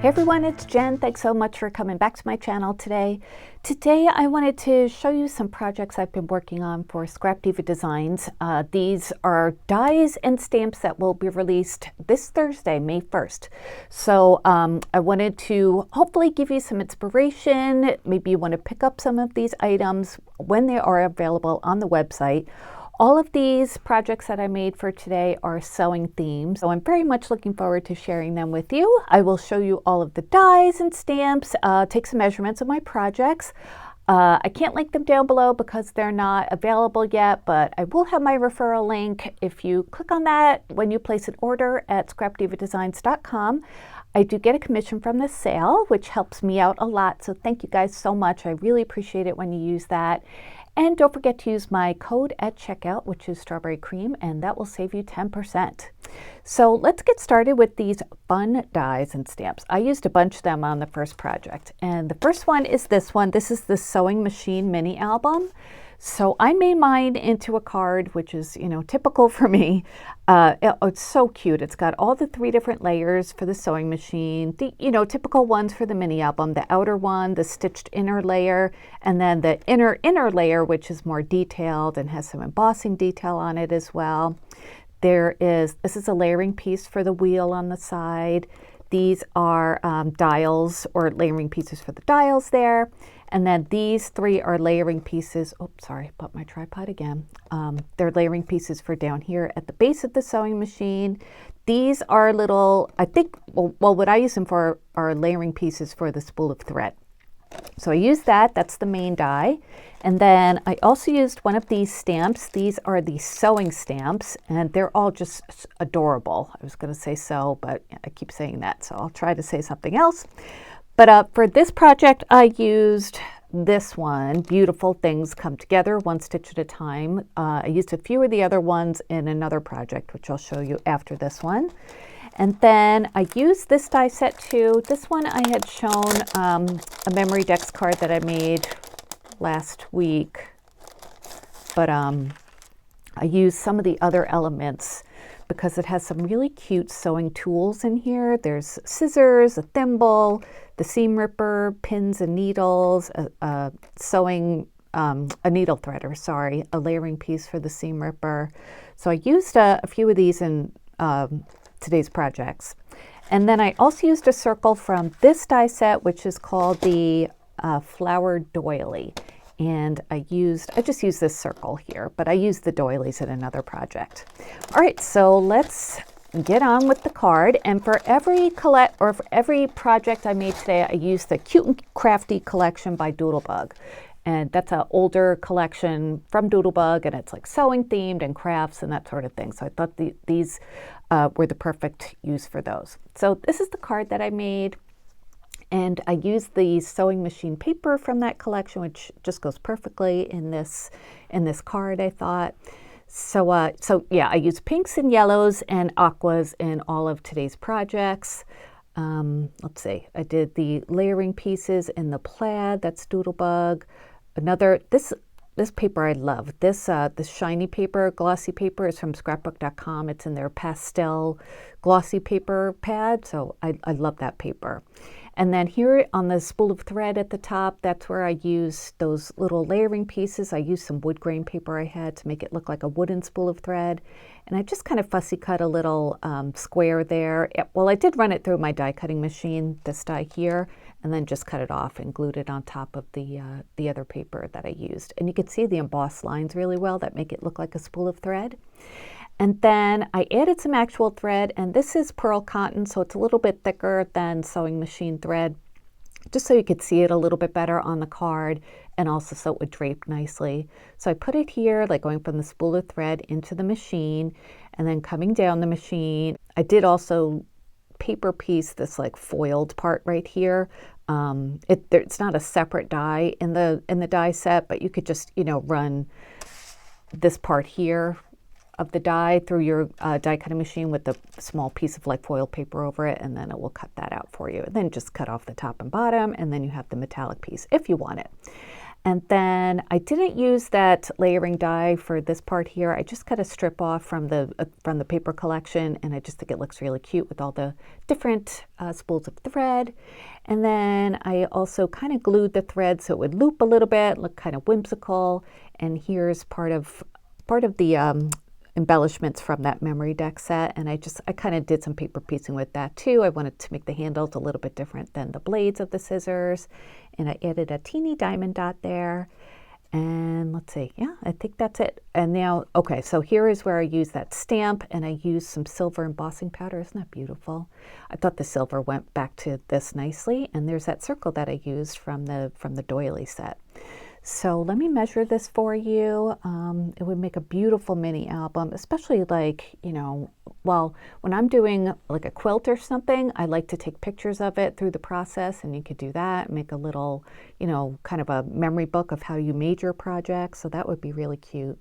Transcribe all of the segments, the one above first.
Hey everyone, it's Jen. Thanks so much for coming back to my channel today. Today I wanted to show you some projects I've been working on for Scrap Diva Designs. These are dies and stamps that will be released this Thursday, May 1st. So I wanted to hopefully give you some inspiration. Maybe you want to pick up some of these items when they are available on the website. All of these projects that I made for today are sewing themes, so I'm very much looking forward to sharing them with you. I will show you all of the dies and stamps, take some measurements of my projects. I can't link them down below because they're not available yet, but I will have my referral link. If you click on that when you place an order at scrapdivadesigns.com, I do get a commission from the sale, which helps me out a lot, so thank you guys so much. I really appreciate it when you use that. And don't forget to use my code at checkout, which is strawberry cream, and that will save you 10%. So let's get started with these fun dies and stamps. I used a bunch of them on the first project. And the first one is this one. This is the Sewing Machine mini album. So I made mine into a card, which is, typical for me. It's so cute. It's got all the 3 different layers for the sewing machine, the, typical ones for the mini album, the outer one, the stitched inner layer, and then the inner layer, which is more detailed and has some embossing detail on it as well. This is a layering piece for the wheel on the side. These are dials or layering pieces for the dials there. And then these 3 are layering pieces. Oops, sorry, put my tripod again. They're layering pieces for down here at the base of the sewing machine. These are little, what I use them for are layering pieces for the spool of thread. So I used that, that's the main die. And then I also used one of these stamps. These are the sewing stamps, and they're all just adorable. I was gonna say sew, but I keep saying that, so I'll try to say something else. But for this project, I used this one, Beautiful Things Come Together, One Stitch at a Time. I used a few of the other ones in another project, which I'll show you after this one. And then I used this die set too. This one I had shown a Memory Decks card that I made last week. But I used some of the other elements because it has some really cute sewing tools in here. There's scissors, a thimble, the seam ripper, pins and needles, a needle threader, sorry, a layering piece for the seam ripper. So I used a few of these in today's projects. And then I also used a circle from this die set, which is called the Flower Doily. And I just used this circle here, but I used the doilies in another project. All right, so let's get on with the card. And for every project I made today, I used the Cute and Crafty collection by Doodlebug. And that's an older collection from Doodlebug, and it's like sewing themed and crafts and that sort of thing. So I thought these were the perfect use for those. So this is the card that I made. And I used the sewing machine paper from that collection, which just goes perfectly in this card, I thought. So yeah, I used pinks and yellows and aquas in all of today's projects. Let's see, I did the layering pieces in the plaid, that's Doodlebug. This paper I love. This shiny paper, glossy paper is from scrapbook.com. It's in their pastel glossy paper pad, so I love that paper. And then here on the spool of thread at the top, that's where I used those little layering pieces. I used some wood grain paper I had to make it look like a wooden spool of thread. And I just kind of fussy cut a little square there. Well, I did run it through my die cutting machine, this die here, and then just cut it off and glued it on top of the other paper that I used. And you can see the embossed lines really well that make it look like a spool of thread. And then I added some actual thread, and this is pearl cotton, so it's a little bit thicker than sewing machine thread, just so you could see it a little bit better on the card, and also so it would drape nicely. So I put it here, like going from the spool of thread into the machine, and then coming down the machine. I did also paper piece this like foiled part right here. It's not a separate die in the die set, but you could just, run this part here of the die through your die cutting machine with the small piece of like foil paper over it, and then it will cut that out for you. And then just cut off the top and bottom, and then you have the metallic piece if you want it. And then I didn't use that layering die for this part here. I just cut a strip off from the paper collection, and I just think it looks really cute with all the different spools of thread. And then I also kind of glued the thread so it would loop a little bit, look kind of whimsical. And here's part of the embellishments from that memory deck set, and I kind of did some paper piecing with that too. I wanted to make the handles a little bit different than the blades of the scissors, and I added a teeny diamond dot there. And let's see, yeah, I think that's it. And now, okay, so here is where I use that stamp, and I used some silver embossing powder. Isn't that beautiful? I thought the silver went back to this nicely, and there's that circle that I used from the doily set. So let me measure this for you. It would make a beautiful mini album, especially like, you know, well, when I'm doing like a quilt or something, I like to take pictures of it through the process, and you could do that, make a little, you know, kind of a memory book of how you made your project. So that would be really cute.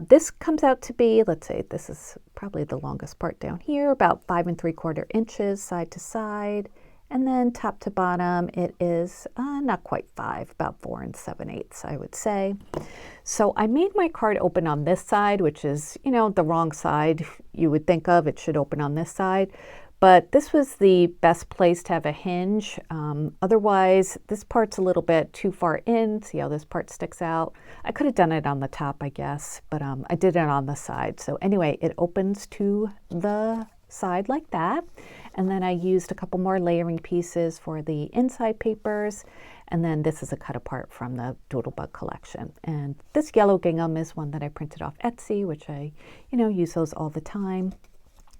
This comes out to be, let's say, this is probably the longest part down here, about 5 3/4 inches side to side. And then top to bottom, it is not quite 5, about 4 7/8, I would say. So I made my card open on this side, which is, you know, the wrong side you would think of. It should open on this side. But this was the best place to have a hinge. Otherwise, this part's a little bit too far in. See how this part sticks out? I could have done it on the top, I guess, but I did it on the side. So anyway, it opens to the side like that. And then I used a couple more layering pieces for the inside papers. And then this is a cut apart from the Doodlebug collection. And this yellow gingham is one that I printed off Etsy, which I, you know, use those all the time.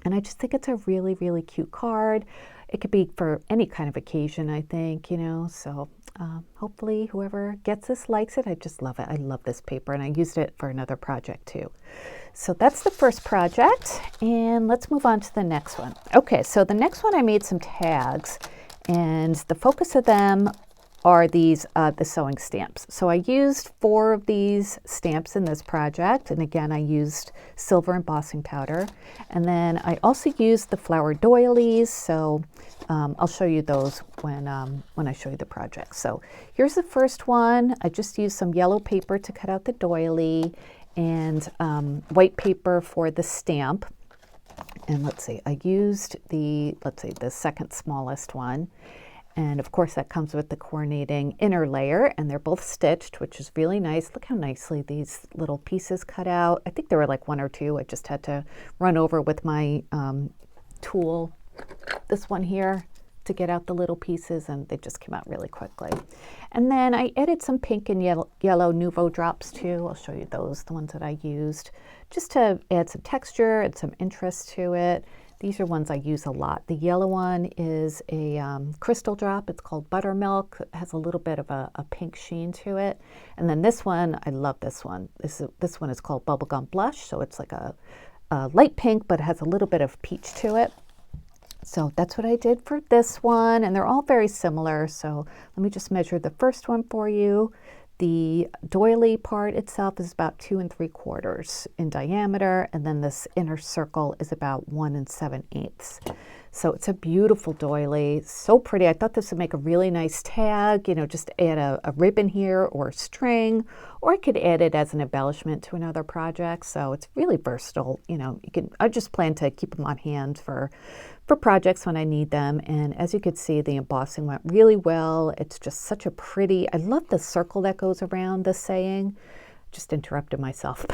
And I just think it's a really, really cute card. It could be for any kind of occasion, I think, you know, so hopefully whoever gets this likes it. I just love it. I love this paper, and I used it for another project too. So that's the first project, and let's move on to the next one. Okay, so the next one I made some tags, and the focus of them are these, the sewing stamps. So I used 4 of these stamps in this project, and again I used silver embossing powder. And then I also used the flower doilies, so I'll show you those when I show you the project. So here's the first one. I just used some yellow paper to cut out the doily, and white paper for the stamp. And let's see, I used the second smallest one. And of course that comes with the coordinating inner layer, and they're both stitched, which is really nice. Look how nicely these little pieces cut out. I think there were like 1 or 2. I just had to run over with my tool, this one here, to get out the little pieces, and they just came out really quickly. And then I added some pink and yellow Nouveau drops too. I'll show you those, the ones that I used, just to add some texture and some interest to it. These are ones I use a lot. The yellow one is a crystal drop. It's called Buttermilk. It has a little bit of a pink sheen to it. And then this one, I love this one. This one is called Bubblegum Blush. So it's like a light pink, but it has a little bit of peach to it. So that's what I did for this one. And they're all very similar. So let me just measure the first one for you. The doily part itself is about 2 3/4 in diameter, and then this inner circle is about 1 7/8. So it's a beautiful doily, so pretty. I thought this would make a really nice tag, you know, just add a ribbon here or a string, or I could add it as an embellishment to another project. So it's really versatile. You know, I just plan to keep them on hand for projects when I need them. And as you could see, the embossing went really well. It's just such a pretty, I love the circle that goes around the saying. Just interrupted myself.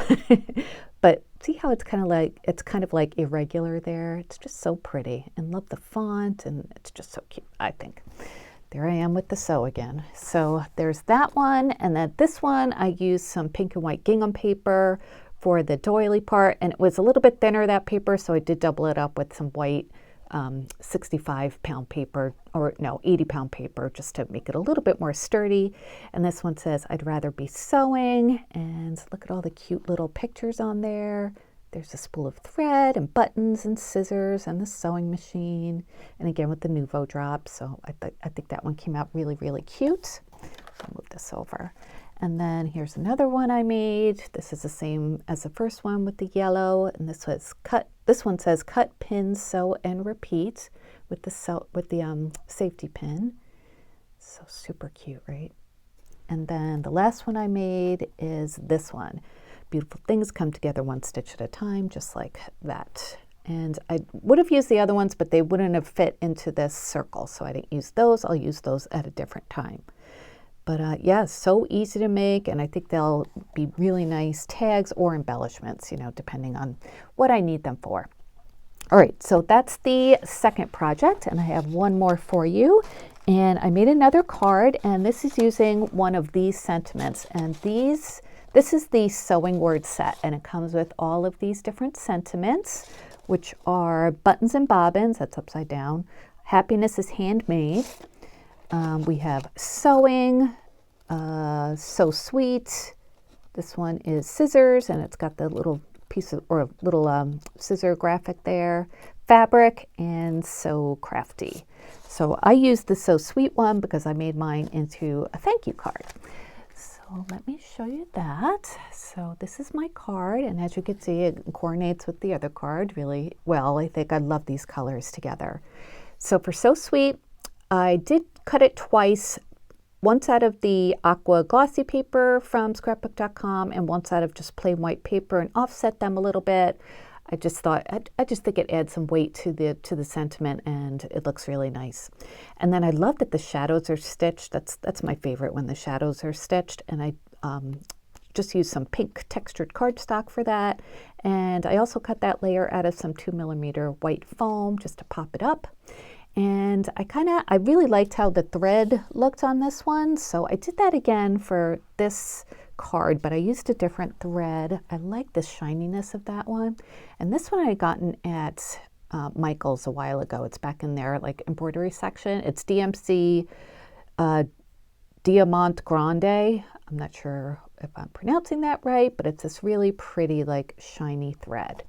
But see how it's kind of like irregular there. It's just so pretty, and love the font, and it's just so cute, I think. There I am with the sew again. So there's that one, and then this one I used some pink and white gingham paper for the doily part, and it was a little bit thinner, that paper, so I did double it up with some white 65-pound paper, or no, 80-pound paper, just to make it a little bit more sturdy. And this one says, I'd rather be sewing, and look at all the cute little pictures on there. There's a spool of thread and buttons and scissors and the sewing machine, and again with the Nouveau drops. So I think that one came out really, really cute. I'll move this over. And then here's another one I made. This is the same as the first one with the yellow, and this one says cut, pin, sew, and repeat with the safety pin. So super cute, right? And then the last one I made is this one. Beautiful things come together one stitch at a time, just like that. And I would have used the other ones, but they wouldn't have fit into this circle. So I didn't use those. I'll use those at a different time. But yeah, so easy to make, and I think they'll be really nice tags or embellishments, you know, depending on what I need them for. All right, so that's the second project, and I have one more for you. And I made another card, and this is using one of these sentiments. And this is the sewing word set, and it comes with all of these different sentiments, which are buttons and bobbins, that's upside down. Happiness is handmade. We have sewing, so sweet. This one is scissors, and it's got the little piece of, or a little scissor graphic there. Fabric, and so crafty. So I used the so sweet one because I made mine into a thank you card. So let me show you that. So this is my card, and as you can see, it coordinates with the other card really well. I think I love these colors together. So for so sweet, I did cut it twice, once out of the aqua glossy paper from scrapbook.com and once out of just plain white paper, and offset them a little bit. I just think it adds some weight to the sentiment, and it looks really nice. And then I love that the shadows are stitched. That's my favorite, when the shadows are stitched, and I just used some pink textured cardstock for that. And I also cut that layer out of some 2mm white foam just to pop it up. And I really liked how the thread looked on this one, so I did that again for this card, but I used a different thread. I like the shininess of that one. And this one I had gotten at Michael's a while ago. It's back in their like embroidery section. It's DMC Diamante Grande. I'm not sure if I'm pronouncing that right, but it's this really pretty like shiny thread.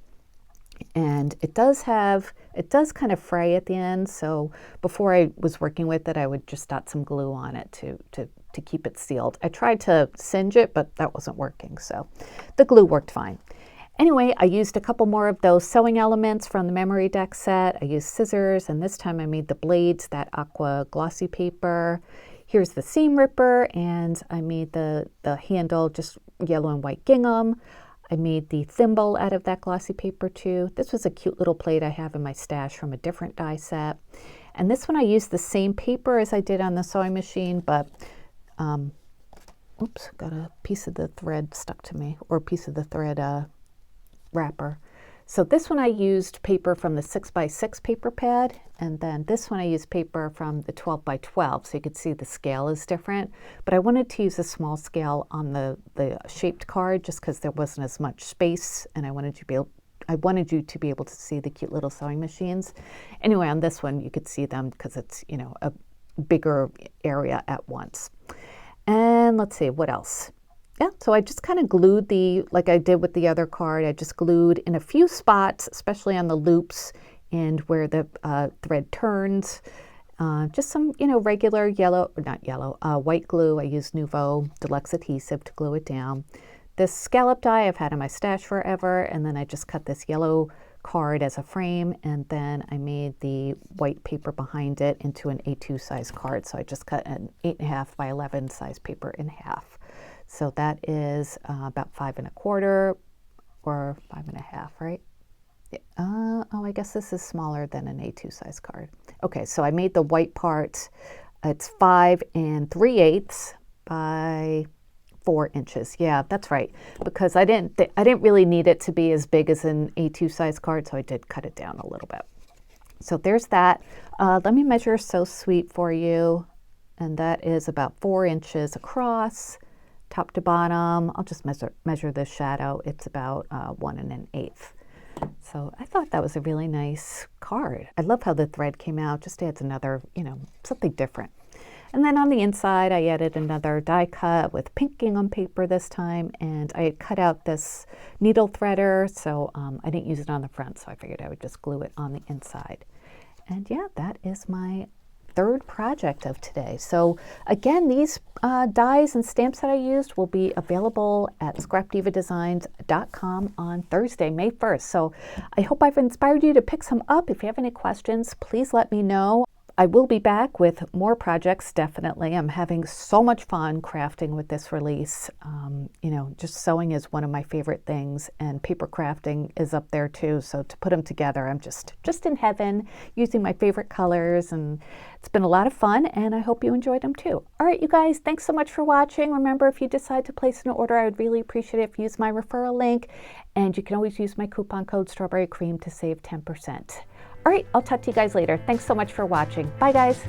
And it does kind of fray at the end, so before I was working with it, I would just dot some glue on it to keep it sealed. I tried to singe it, but that wasn't working, so the glue worked fine. Anyway, I used a couple more of those sewing elements from the memory deck set. I used scissors, and this time I made the blades, that aqua glossy paper. Here's the seam ripper, and I made the handle just yellow and white gingham. I made the thimble out of that glossy paper too. This was a cute little plate I have in my stash from a different die set. And this one I used the same paper as I did on the sewing machine, but, oops, got a piece of the thread stuck to me, or a piece of the thread wrapper. So this one I used paper from the 6x6 paper pad, and then this one I used paper from the 12x12, so you could see the scale is different. But I wanted to use a small scale on the shaped card just because there wasn't as much space, and I wanted you to be able to see the cute little sewing machines. Anyway, on this one you could see them because it's, you know, a bigger area at once. And let's see, what else? Yeah, so I just kind of glued like I did with the other card, I just glued in a few spots, especially on the loops and where the thread turns. Just some, you know, regular white glue. I used Nouveau Deluxe adhesive to glue it down. This scallop die I've had in my stash forever, and then I just cut this yellow card as a frame, and then I made the white paper behind it into an A2 size card. So I just cut an 8.5 by 11 size paper in half. So that is about 5 1/4 or 5 1/2, right? Yeah. Oh, I guess this is smaller than an A2 size card. Okay, so I made the white part. It's 5 3/8 by 4 inches. Yeah, that's right. Because I didn't really need it to be as big as an A2 size card, so I did cut it down a little bit. So there's that. Let me measure So Sweet for you, and that is about 4 inches across. Top to bottom. I'll just measure this shadow. It's about 1 1/8. So I thought that was a really nice card. I love how the thread came out. Just adds another, you know, something different. And then on the inside, I added another die cut with pink gingham paper this time, and I had cut out this needle threader, so I didn't use it on the front, so I figured I would just glue it on the inside. And yeah, that is my third project of today. So again, these dies and stamps that I used will be available at scrapdivadesigns.com on Thursday, May 1st. So I hope I've inspired you to pick some up. If you have any questions, please let me know. I will be back with more projects, definitely. I'm having so much fun crafting with this release. You know, just sewing is one of my favorite things, and paper crafting is up there too. So to put them together, I'm just in heaven, using my favorite colors, and it's been a lot of fun, and I hope you enjoyed them too. All right, you guys, thanks so much for watching. Remember, if you decide to place an order, I would really appreciate it if you use my referral link, and you can always use my coupon code Strawberry Cream to save 10%. All right, I'll talk to you guys later. Thanks so much for watching. Bye, guys.